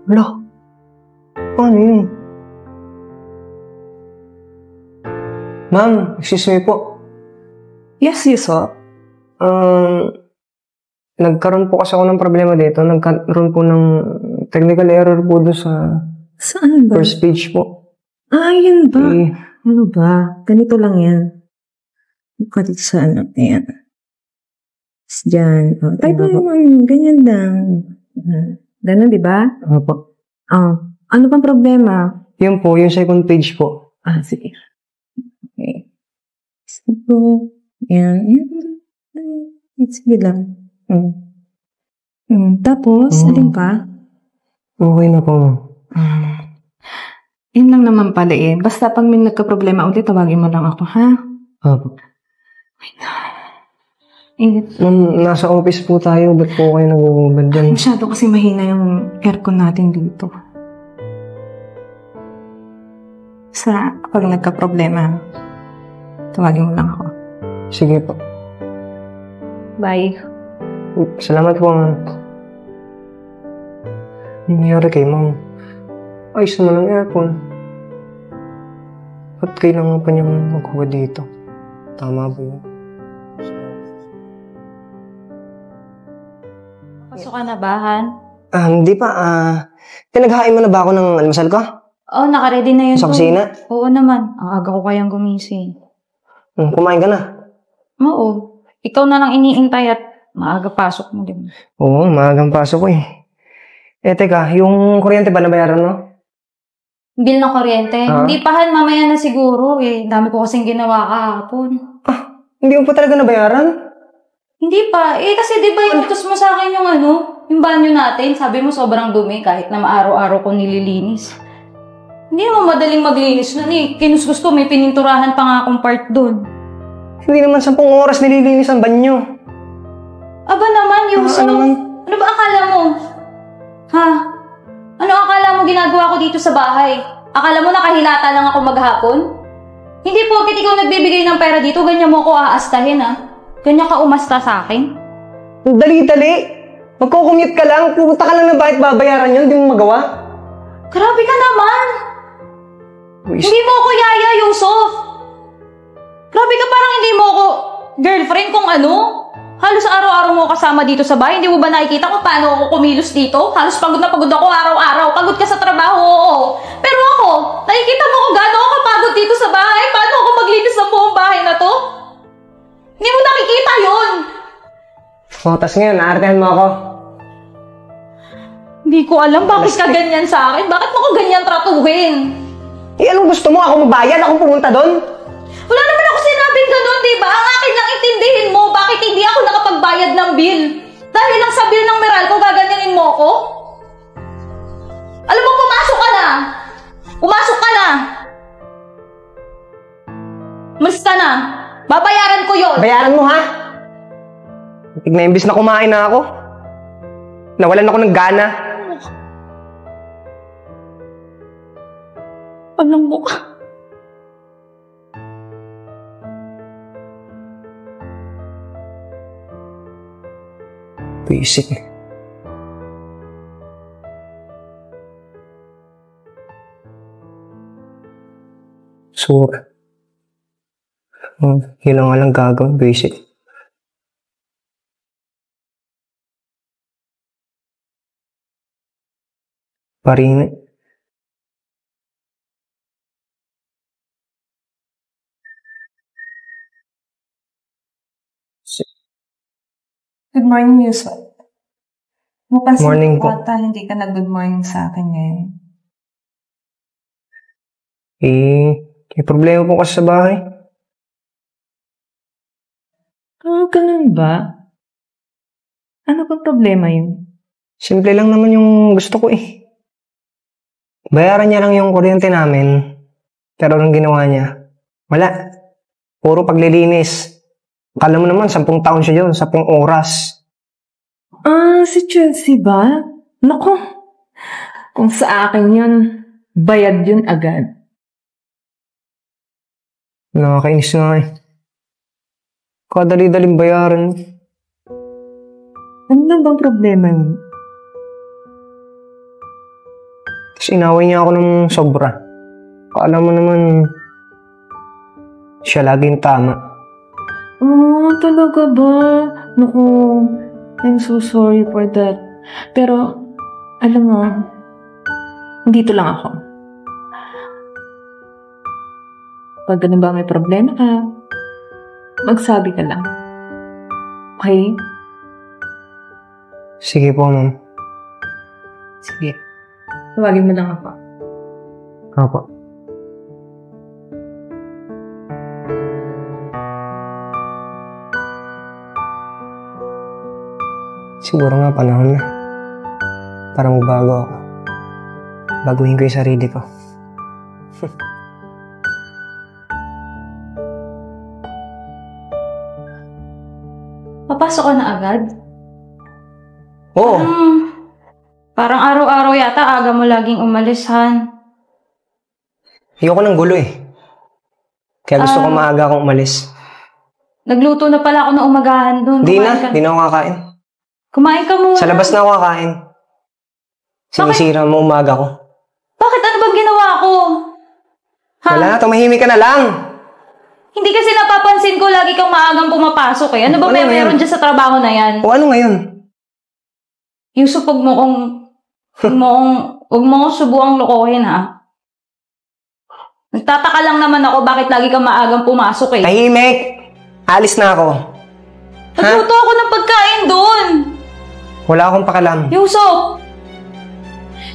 Wala. Paano yun? Ma'am, excuse me po. Yes, Yuso. Nagkaroon po kasi ako ng problema dito. Nagkaroon po ng technical error po doon sa Saan ba? first page po. Yun ba? Eh, Ano ba? Ganito lang yan. Buka dito sa ano. Ayan. Diyan. Type mo naman. Ganyan lang. Ganun, di ba? ano po? Ano bang problema? Yun po, yung second page po. Sige. Okay. Sige. Ayan. Sige lang. Tapos, alin pa? Okay na po. Yun lang naman pala eh. Basta pag may nagka-problema ulit, tawagin mo lang ako, ha? Opo. Ingat. Nasa office po tayo, ba't po kayo nag-ubad dyan? Masyado kasi mahina yung aircon natin dito. Pag nagka-problema, tawagin mo lang ako. Sige po. Bye. Salamat po, ma'am. Ano nangyari kay ma'am? Ayos naman ang aircon. Ba't kailangan pa niyang magkuha dito? Tama ba yun? Pasok ka na ba, Han? Hindi pa. Pinaghain mo na ba ako ng almusal ko? Oo, nakaready na yun. Sa kusina? Oo naman. Ang aga ko kayang gumising. Kumain ka na? Oo. Ikaw na lang iniintay at maaga pasok mo din. Oo, maagang pasok ko eh. Teka, yung kuryente ba nabayaran mo? Bill ng kuryente? Hindi pa, Han. Mamaya na siguro. Dami ko kasing ginawa kahapon. Hindi mo pa talaga nabayaran? Hindi pa. Kasi di ba inutos mo sa akin yung banyo natin? Sabi mo sobrang dumi kahit na maaraw-araw ko nililinis. Hindi naman madaling maglinis nun eh. Kinuskus ko, may pininturahan pa nga akong part dun. Hindi naman 10 oras nililinis ang banyo. Aba naman, Yuso. Ano ba akala mo? Ha? Ano akala mo ginagawa ko dito sa bahay? Akala mo nakahilata lang ako maghapon? Hindi porket ikaw nagbibigay ng pera dito, ganyan mo ako aastahin ha? Ganyan ka umasta sa akin? Dali-dali. Magkukumute ka lang. Pupunta ka lang na bakit babayaran yun. Hindi mo magawa. Grabe ka naman. Hindi mo ako yaya, Yusuf. Grabe ka, parang hindi mo ako girlfriend kung ano. Halos araw-araw mo kasama dito sa bahay. Hindi mo ba nakikita kung paano ako kumilos dito? Halos pagod na pagod ako araw-araw. Pagod ka sa trabaho, oo. Pero ako, nakikita mo kung gaano ako kapagod dito sa bahay. Paano ako maglinis ng buong bahay na to? Hindi mo nakikita yun. Tas ngayon, naartehan mo ako. Hindi ko alam bakit ka ganyan sa akin. Bakit mo ko ganyan tratuhin? Anong gusto mo? Ako mabayad? Ako pumunta doon? Wala naman ako sinabing ganun, di ba? Ang akin lang intindihin mo bakit hindi ako nakapagbayad ng bill. Dahil lang sa bill ng Meralco, gaganyanin mo ako? Alam mo, pumasok ka na! Pumasok ka na! Umalis ka na! Babayaran ko yon. Bayaran mo, ha? Tignan, imbis na kumain na ako. Nawalan ako ng gana. Alam mo ka. Basic. So, yun lang nga lang gagawin. Basic. Paring. Good morning, Yusuf. Morning po. Ata, hindi ka nag-good morning sa akin ngayon. May problema po kasi sa bahay. Ganun ba? Ano bang problema yun? Simple lang naman yung gusto ko eh. Bayaran niya lang yung kuryente namin. Pero anong ginawa niya? Wala. Puro paglilinis. Akala mo naman, 10 taon siya yun, 10 oras. Si Chelsea ba? Naku, kung sa akin yun, bayad yun agad. Nakakainis nga eh. Kadali-daling bayaran. Ano na bang problema yun? Tapos inaway niya ako ng sobra. Akala mo naman, siya laging tama. Oh, talaga ba? Naku, I'm so sorry for that. Pero, alam mo, dito lang ako. Pag ganun ba may problema ka, magsabi ka lang. Okay? Sige po, ma'am. Sige. Tawagin mo lang ako. Opo. Siguro nga panahon na. Para magbago ako. Baguhin ko yung sarili ko. Papasok ka na agad? Oo. Parang araw-araw yata aga mo laging umalis, Han. Ayoko ng gulo eh. Kaya gusto ko maaga akong umalis. Nagluto na pala ako ng umagahan doon. Di na ako kakain. Kumain ka muna. Sa labas na ako kakain. Sinisira mo umaga ko. Bakit? Ano bang ginawa ko? Ha? Wala, tumahimik ka na lang. Hindi kasi napapansin ko lagi kang maagang pumapasok eh. Ano ba meron dyan sa trabaho na yan? O ano ngayon? Yusuf, huwag mo kong subuang lokohin ha. Nagtataka lang naman ako bakit lagi kang maagang pumasok eh. Tahimik! Alis na ako. Nagluto ako ng pagkain doon. Wala akong pakalam. Yusuf!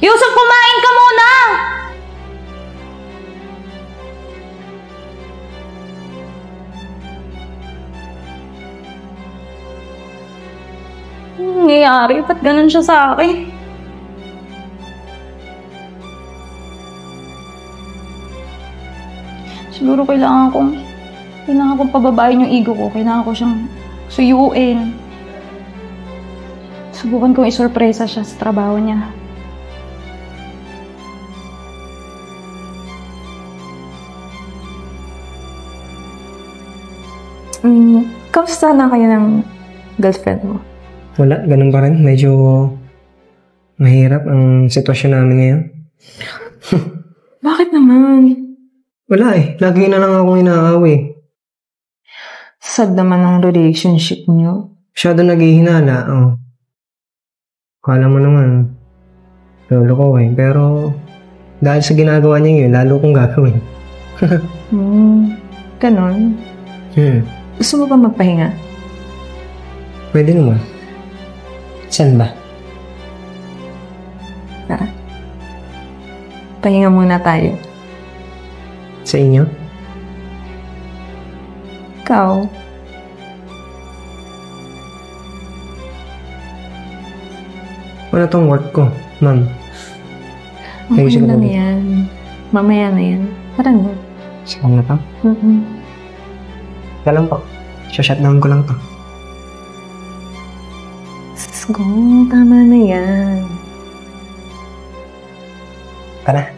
Yusuf, kumain ka muna! Anong nangyayari? Ba't ganun siya sa akin? Siguro kailangan kong pababain yung ego ko. Kailangan ko siyang suyuin. Subukan kong isurpresa siya sa trabaho niya. Kamusta na kayo ng girlfriend mo? Wala, ganun pa rin. Medyo mahirap ang sitwasyon namin ngayon. Bakit naman? Wala eh. Lagi na lang akong inaaway. Sad naman ang relationship niyo. Masyado naghihinala. Oh. Kala mo naman, lolo ko eh. Pero dahil sa ginagawa niya yun, lalo kong gagawin. Ganon. Gusto mo ba magpahinga? Pwede naman. Saan ba? Pahinga muna tayo. Sa inyo? Ikaw? Wala tong work ko, ma'am. Okay lang yan. Mamaya na yan. Parang na. Saan na to? Kaya lang po. Shutdown ko lang to. Let's go. Tama na yan. Tara.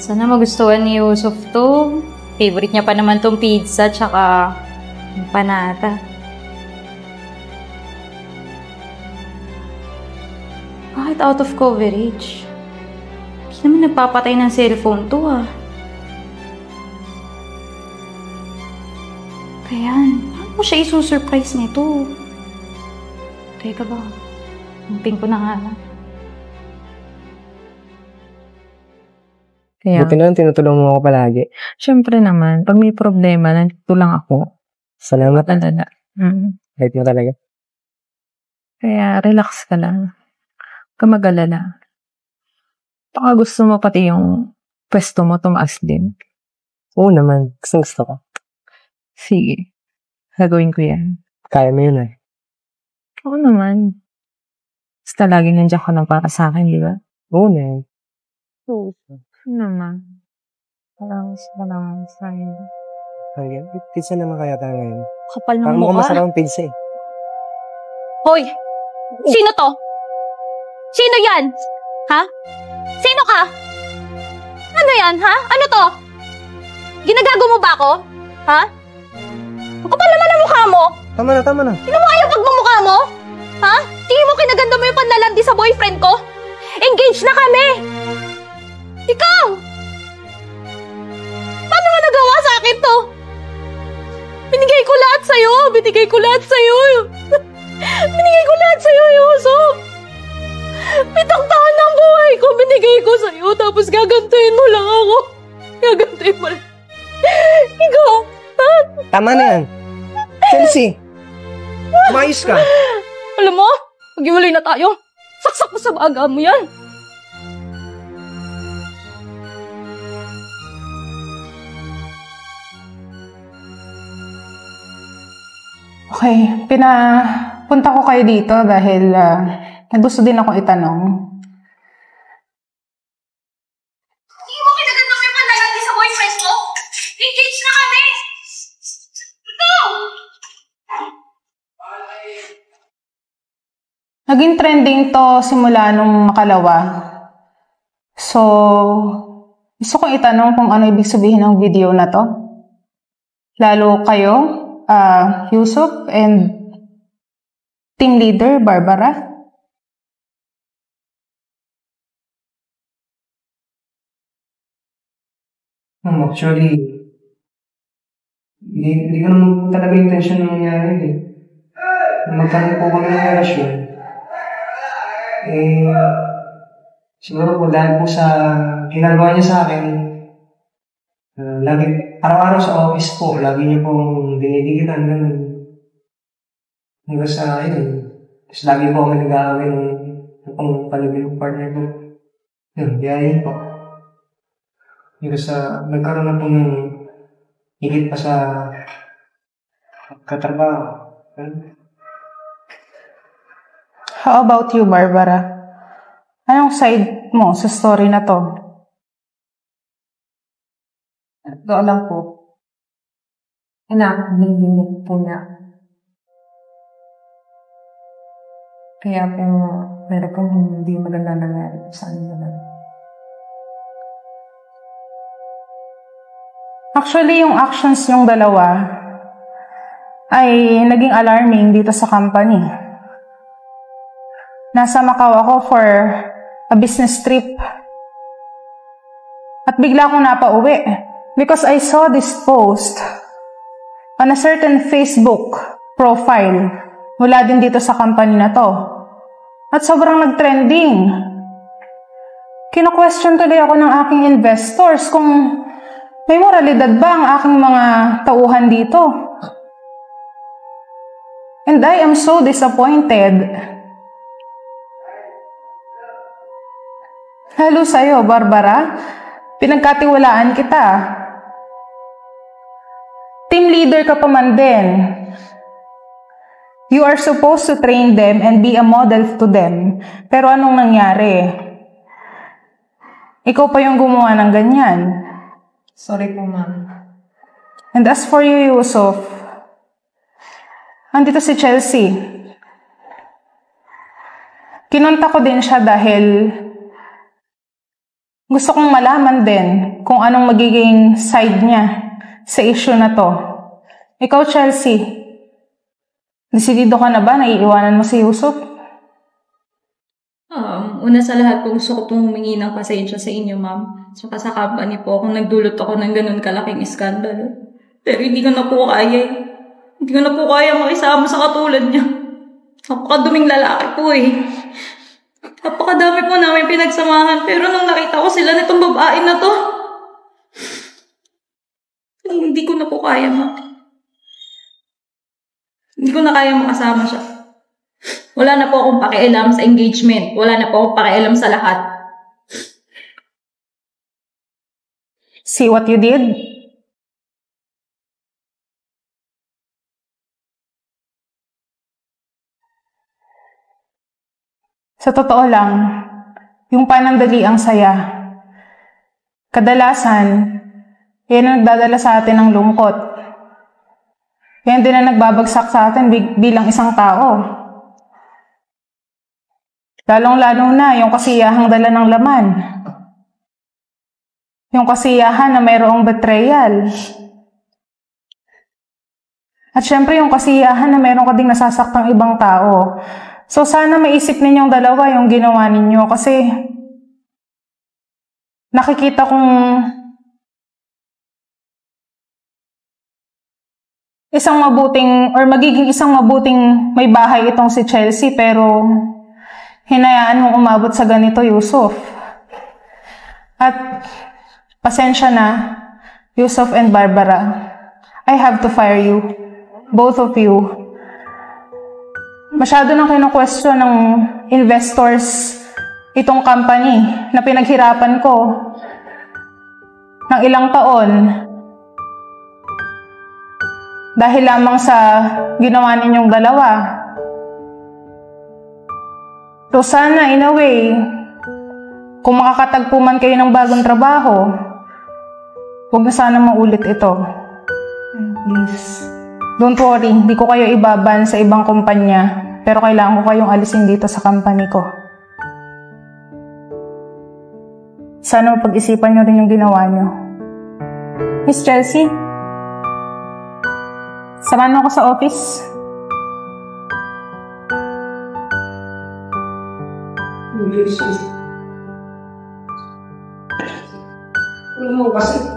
Sana magustuhan ni Yusuf to. Favorite niya pa naman tong pizza tsaka empanada. Bakit out of coverage? Hindi naman nagpapatay ng cellphone to ah. Kaya, paano mo siya isusurprise nito? Teka ba? Umping ko na nga lang. Kaya, Buti na lang tinutulong mo ako palagi. syempre naman, pag may problema, nandito lang ako. Salamat. Talala. Kahit mo talaga. Kaya, relax ka lang. Huwag ka mag-alala. Baka gusto mo pati yung pwesto mo tumaas din. Oo naman. Gusto ko. Sige. Gagawin ko yan. Kaya mo yun eh. Oo naman. Basta laging nandiyan ka lang para sa akin, di ba? Oo na. Oo naman. Parang sa sa'yo. Hanggang, pizza naman kaya tayo ngayon. Kapal ng Parang mukhang mukha. masarap ang pizza eh. Hoy! Sino to? Sino yan? Ha? Sino ka? Ano yan, ha? Ano to? Ginagago mo ba ako? Ha? Ang kapal naman ang mukha mo! Tama na. Tingnan mo nga yung pagmumukha mo! Ha? Tingin mo kinaganda mo yung panlalandi sa boyfriend ko? Engaged na kami! Ikaw! Paano mo nagawa sa akin to? Binigay ko lahat sa'yo! Binigay ko lahat sa'yo, Yusuf! Pitang taon ng buhay ko, binigay ko sa'yo, tapos gagantuin mo lang ako. Gagantuin mo lang. Ikaw, ha? Tama na yan. Chelsea, umayos ka. Alam mo, maghiwalay na tayo. Saksak mo sa baga mo yan. Okay, pinapunta ko kayo dito dahil gusto din ako itanong. Hindi mo kinaganda mo yung panlalandi sa boyfriend ko? Engaged na kami! Ikaw! Naging trending to simula nung makalawa. So, gusto kong itanong kung ano ibig sabihin ng video na to. Lalo kayo, Yusuf and team leader Barbara. Actually, hindi ko naman talaga intention na mangyari eh. Magkaroon po kami ng relasyon. Siguro po dahil po sa ginagawa niya sa akin, lagi, araw-araw sa office po, lagi niya pong dinidigitan, ganun. Hanggang sa, tapos lagi po kami nag-aaway ng palagay ng partner ko. Biyahin po. Hanggang sa, nagkaroon na po ng higit pa sa katrabaho. How about you, Barbara? Anong side mo sa story na to? Totoo lang po. Anak, nililit po niya. Kaya po, meron pong hindi maganda nangyari sa amin naman. Actually, yung actions yung dalawa ay naging alarming dito sa company. Nasa Macau ako for a business trip. At bigla akong napauwi because I saw this post on a certain Facebook profile mula din dito sa company na to. At sobrang nag-trending. Kino-question tuloy ako ng aking investors kung may moralidad ba ang aking mga tauhan dito. And I am so disappointed. Lalo sa'yo, Barbara, pinagkatiwalaan kita. Team leader ka pa man din. You are supposed to train them and be a model to them. Pero anong nangyari? Ikaw pa yung gumawa ng ganyan. Sorry po, ma'am. And as for you, Yusuf, andito si Chelsea. Kinonta ko din siya dahil gusto kong malaman din kung anong magiging side niya sa issue na to. Ikaw, Chelsea, desidido ka na ba na iiwanan mo si Yusuf? Una sa lahat po, gusto ko pong humingi ng pasensya sa inyo, ma'am. Saka sa company po, kung nagdulot ako ng ganun kalaking iskandalo. Pero hindi ko na po kaya. Hindi ko na po kaya makisama sa katulad niya. Napakaduming lalaki po eh. Napakadami po namin pinagsamahan. Pero nung nakita ko sila nitong babae na to, hindi ko na po kaya, ma'am. Hindi ko na kaya makasama siya. Wala na po akong pakialam sa engagement. Wala na po akong pakialam sa lahat. See what you did? Sa totoo lang, yung panandali ang saya. Kadalasan, yan ang nagdadala sa atin ng lungkot. Yan din na nagbabagsak sa atin bilang isang tao. Lalong-lalo na yung kasiyahang dala ng laman. Yung kasiyahan na mayroong betrayal. At syempre yung kasiyahan na mayroong ka ding nasasaktang ibang tao. So sana maisip ninyong dalawa yung ginawa ninyo kasi nakikita kong magiging isang mabuting may bahay itong si Chelsea pero hinayaan mong umabot sa ganito, Yusuf. At pasensya na, Yusuf and Barbara. I have to fire you. Both of you. Masyado nang kinu-question ng investors itong company na pinaghirapan ko ng ilang taon dahil lamang sa ginawa ninyong dalawa. So sana, in a way, kung makakatagpo man kayo ng bagong trabaho, huwag na sana maulit ito. Please. Don't worry, hindi ko kayo ibaban sa ibang kumpanya, pero kailangan ko kayong alisin dito sa company ko. Sana pag-isipan nyo rin yung ginawa nyo. Miss Chelsea, samahan mo ako sa office. Ano kasi